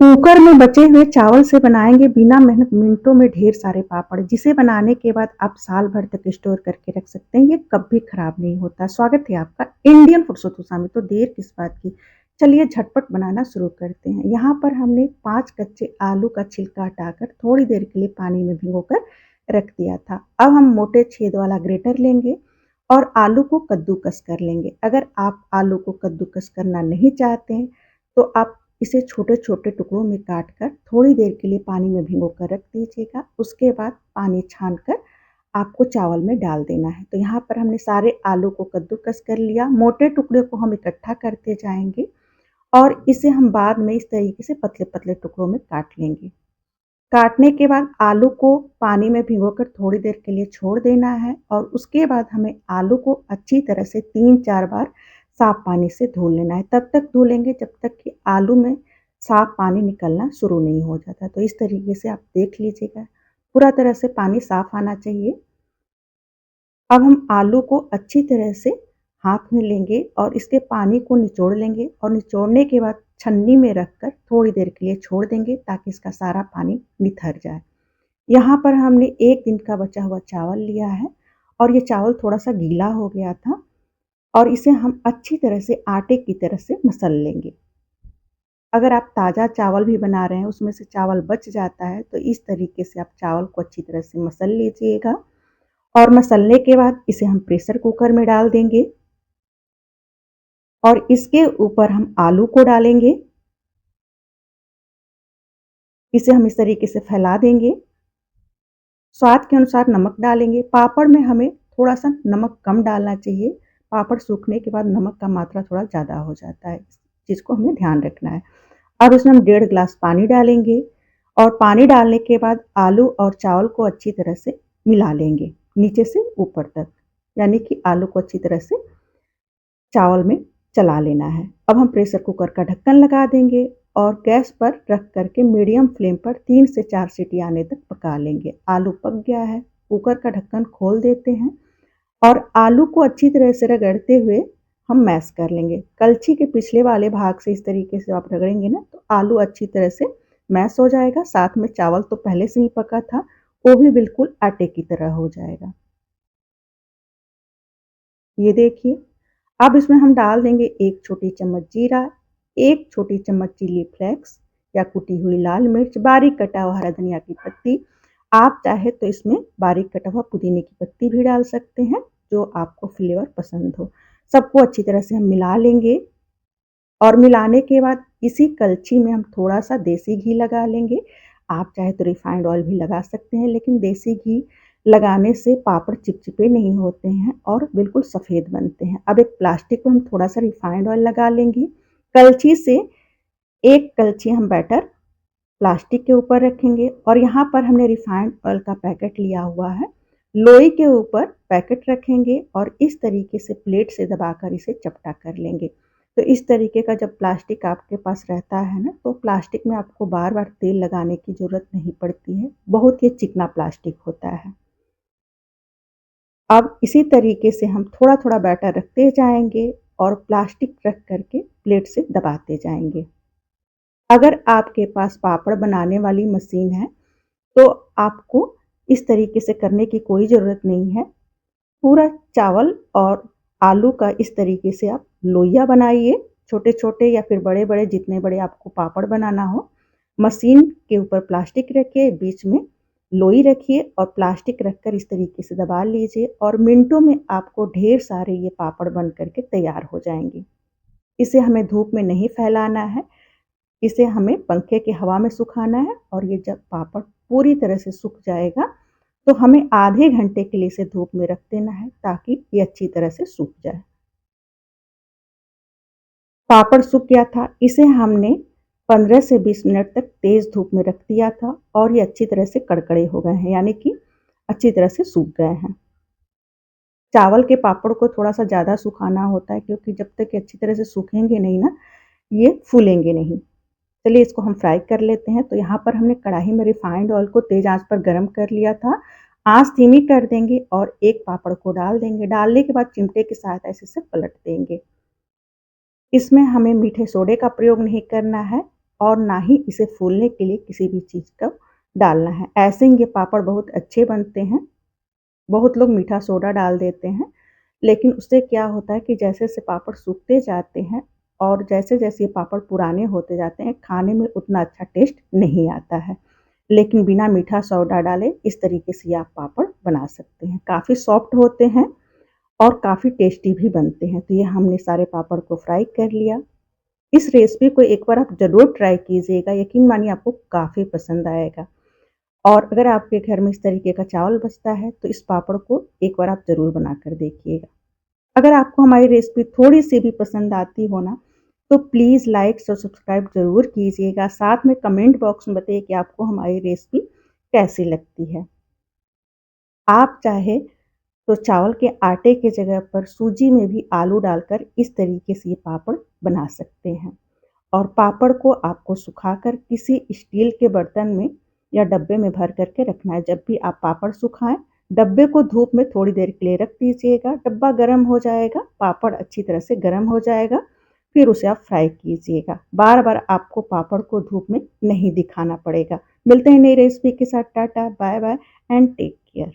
Cooker में बचे हुए चावल से बनाएंगे बिना मेहनत मिनटों में ढेर सारे पापड़, जिसे बनाने के बाद आप साल भर तक स्टोर करके रख सकते हैं। ये कभी खराब नहीं होता। स्वागत है आपका इंडियन फूड सुथुसा में। तो देर किस बात की, चलिए झटपट बनाना शुरू करते हैं। यहाँ पर हमने 5 कच्चे आलू का छिलका हटाकर थोड़ी देर के लिए पानी में भिगोकर रख दिया था। अब हम मोटे छेद वाला ग्रेटर लेंगे और आलू को कद्दूकस कर लेंगे। अगर आप आलू को कद्दूकस करना नहीं चाहते हैं तो आप इसे छोटे-छोटे टुकड़ों में काटकर थोड़ी देर के लिए पानी में भिगोकर रख दीजिएगा। उसके बाद पानी छानकर आपको चावल में डाल देना है। तो यहाँ पर हमने सारे आलू को कद्दूकस कर लिया। मोटे टुकड़े को हम इकट्ठा करते जाएंगे और इसे हम बाद में इस तरीके से पतले-पतले टुकड़ों में काट लेंगे। काटने के बाद आलू को पानी में भिगोकर थोड़ी देर के लिए छोड़ देना है और उसके बाद हमें आलू को अच्छी तरह से 3-4 बार साफ पानी से धो लेना है। तब तक धुलेंगे जब तक कि आलू में साफ पानी निकलना शुरू नहीं हो जाता। तो इस तरीके से आप देख लीजिएगा, पूरा तरह से पानी साफ आना चाहिए। अब हम आलू को अच्छी तरह से हाथ में लेंगे और इसके पानी को निचोड़ लेंगे और निचोड़ने के बाद छन्नी में रखकर थोड़ी देर के लिए छोड़ देंगे ताकि इसका सारा पानी निथर जाए। यहाँ पर हमने 1 दिन का बचा हुआ चावल लिया है और ये चावल थोड़ा-सा गीला हो गया था और इसे हम अच्छी तरह से आटे की तरह से मसल लेंगे। अगर आप ताज़ा चावल भी बना रहे हैं, उसमें से चावल बच जाता है, तो इस तरीके से आप चावल को अच्छी तरह से मसल लीजिएगा और मसलने के बाद इसे हम प्रेशर कुकर में डाल देंगे और इसके ऊपर हम आलू को डालेंगे। इसे हम इस तरीके से फैला देंगे। स्वाद के अनुसार नमक डालेंगे। पापड़ में हमें थोड़ा-सा नमक कम डालना चाहिए। पापड़ सूखने के बाद नमक का मात्रा थोड़ा ज़्यादा हो जाता है। इस चीज़ को हमें ध्यान रखना है। अब इसमें हम 1.5 गिलास पानी डालेंगे और पानी डालने के बाद आलू और चावल को अच्छी तरह से मिला लेंगे, नीचे से ऊपर तक। यानी कि आलू को अच्छी तरह से चावल में चला लेना है। अब हम प्रेशर कुकर का ढक्कन लगा देंगे और गैस पर रख करके मीडियम फ्लेम पर 3 से 4 सीटी आने तक पका लेंगे। आलू पक गया है, कुकर का ढक्कन खोल देते हैं और आलू को अच्छी तरह से रगड़ते हुए हम मैश कर लेंगे। कलछी के पिछले वाले भाग से इस तरीके से आप रगड़ेंगे ना तो आलू अच्छी तरह से मैश हो जाएगा। साथ में चावल तो पहले से ही पका था, वो भी बिल्कुल आटे की तरह हो जाएगा। ये देखिए, अब इसमें हम डाल देंगे 1 छोटी चम्मच जीरा, 1 छोटी चम्मच चिली फ्लेक्स या कुटी हुई लाल मिर्च, बारीक कटा हुआ हरा धनिया की पत्ती। आप चाहे तो इसमें बारीक कटा हुआ पुदीने की पत्ती भी डाल सकते हैं, जो आपको फ्लेवर पसंद हो। सबको अच्छी तरह से हम मिला लेंगे और मिलाने के बाद इसी कलछी में हम थोड़ा-सा देसी घी लगा लेंगे। आप चाहे तो रिफाइंड ऑयल भी लगा सकते हैं, लेकिन देसी घी लगाने से पापड़ चिपचिपे नहीं होते हैं और बिल्कुल सफ़ेद बनते हैं। अब एक प्लास्टिक में हम थोड़ा-सा रिफाइंड ऑयल लगा लेंगे। कलछी से 1 कलछी हम बैटर प्लास्टिक के ऊपर रखेंगे और यहाँ पर हमने रिफाइंड ऑयल का पैकेट लिया हुआ है। लोई के ऊपर पैकेट रखेंगे और इस तरीके से प्लेट से दबाकर इसे चपटा कर लेंगे। तो इस तरीके का जब प्लास्टिक आपके पास रहता है ना, तो प्लास्टिक में आपको बार-बार तेल लगाने की ज़रूरत नहीं पड़ती है। बहुत ही चिकना प्लास्टिक होता है। अब इसी तरीके से हम थोड़ा-थोड़ा बैटर रखते जाएँगे और प्लास्टिक रख कर के प्लेट से दबाते जाएँगे। अगर आपके पास पापड़ बनाने वाली मशीन है, तो आपको इस तरीके से करने की कोई ज़रूरत नहीं है। पूरा चावल और आलू का इस तरीके से आप लोइया बनाइए, छोटे-छोटे या फिर बड़े-बड़े, जितने बड़े आपको पापड़ बनाना हो। मशीन के ऊपर प्लास्टिक रखिए, बीच में लोई रखिए और प्लास्टिक रखकर इस तरीके से दबा लीजिए और मिनटों में आपको ढेर सारे ये पापड़ बन कर के तैयार हो जाएँगे। इसे हमें धूप में नहीं फैलाना है, इसे हमें पंखे की हवा में सुखाना है और ये जब पापड़ पूरी तरह से सूख जाएगा, तो हमें आधे घंटे के लिए इसे धूप में रख देना है ताकि ये अच्छी तरह से सूख जाए। पापड़ सूख गया था, इसे हमने 15 से 20 मिनट तक तेज़ धूप में रख दिया था और ये अच्छी तरह से कड़कड़े हो गए हैं, यानी कि अच्छी तरह से सूख गए हैं। चावल के पापड़ को थोड़ा-सा ज़्यादा सुखाना होता है क्योंकि जब तक ये अच्छी तरह से सूखेंगे नहीं ना, ये फूलेंगे नहीं। चलिए इसको हम फ्राई कर लेते हैं। तो यहाँ पर हमने कढ़ाई में रिफाइंड ऑयल को तेज़ आँच पर गरम कर लिया था। आँच धीमी कर देंगे और एक पापड़ को डाल देंगे। डालने के बाद चिमटे की सहायता से इसे पलट देंगे। इसमें हमें मीठे सोडे का प्रयोग नहीं करना है और ना ही इसे फूलने के लिए किसी भी चीज़ को डालना है। ऐसे ही ये पापड़ बहुत अच्छे बनते हैं। बहुत लोग मीठा सोडा डाल देते हैं, लेकिन उससे क्या होता है कि जैसे-जैसे पापड़ सूखते जाते हैं और जैसे-जैसे ये पापड़ पुराने होते जाते हैं, खाने में उतना अच्छा टेस्ट नहीं आता है। लेकिन बिना मीठा सोडा डाले इस तरीके से ये आप पापड़ बना सकते हैं। काफ़ी सॉफ्ट होते हैं और काफ़ी टेस्टी भी बनते हैं। तो ये हमने सारे पापड़ को फ्राई कर लिया। इस रेसिपी को एक बार आप ज़रूर ट्राई कीजिएगा, यकीन मानिए आपको काफ़ी पसंद आएगा। और अगर आपके घर में इस तरीके का चावल बचता है, तो इस पापड़ को एक बार आप ज़रूर बनाकर देखिएगा। अगर आपको हमारी रेसिपी थोड़ी-सी भी पसंद आती हो ना, तो प्लीज़ लाइक और सब्सक्राइब ज़रूर कीजिएगा। साथ में कमेंट बॉक्स में बताइए कि आपको हमारी रेसिपी कैसी लगती है। आप चाहे तो चावल के आटे की जगह पर सूजी में भी आलू डालकर इस तरीके से ये पापड़ बना सकते हैं। और पापड़ को आपको सुखाकर किसी स्टील के बर्तन में या डब्बे में भर कर के रखना है। जब भी आप पापड़ सुखाएँ, डब्बे को धूप में थोड़ी देर के लिए रख दीजिएगा। डब्बा गर्म हो जाएगा, पापड़ अच्छी तरह से गर्म हो जाएगा, फिर उसे आप फ्राई कीजिएगा। बार-बार आपको पापड़ को धूप में नहीं दिखाना पड़ेगा। मिलते हैं नई रेसिपी के साथ। Tata, bye bye and take care.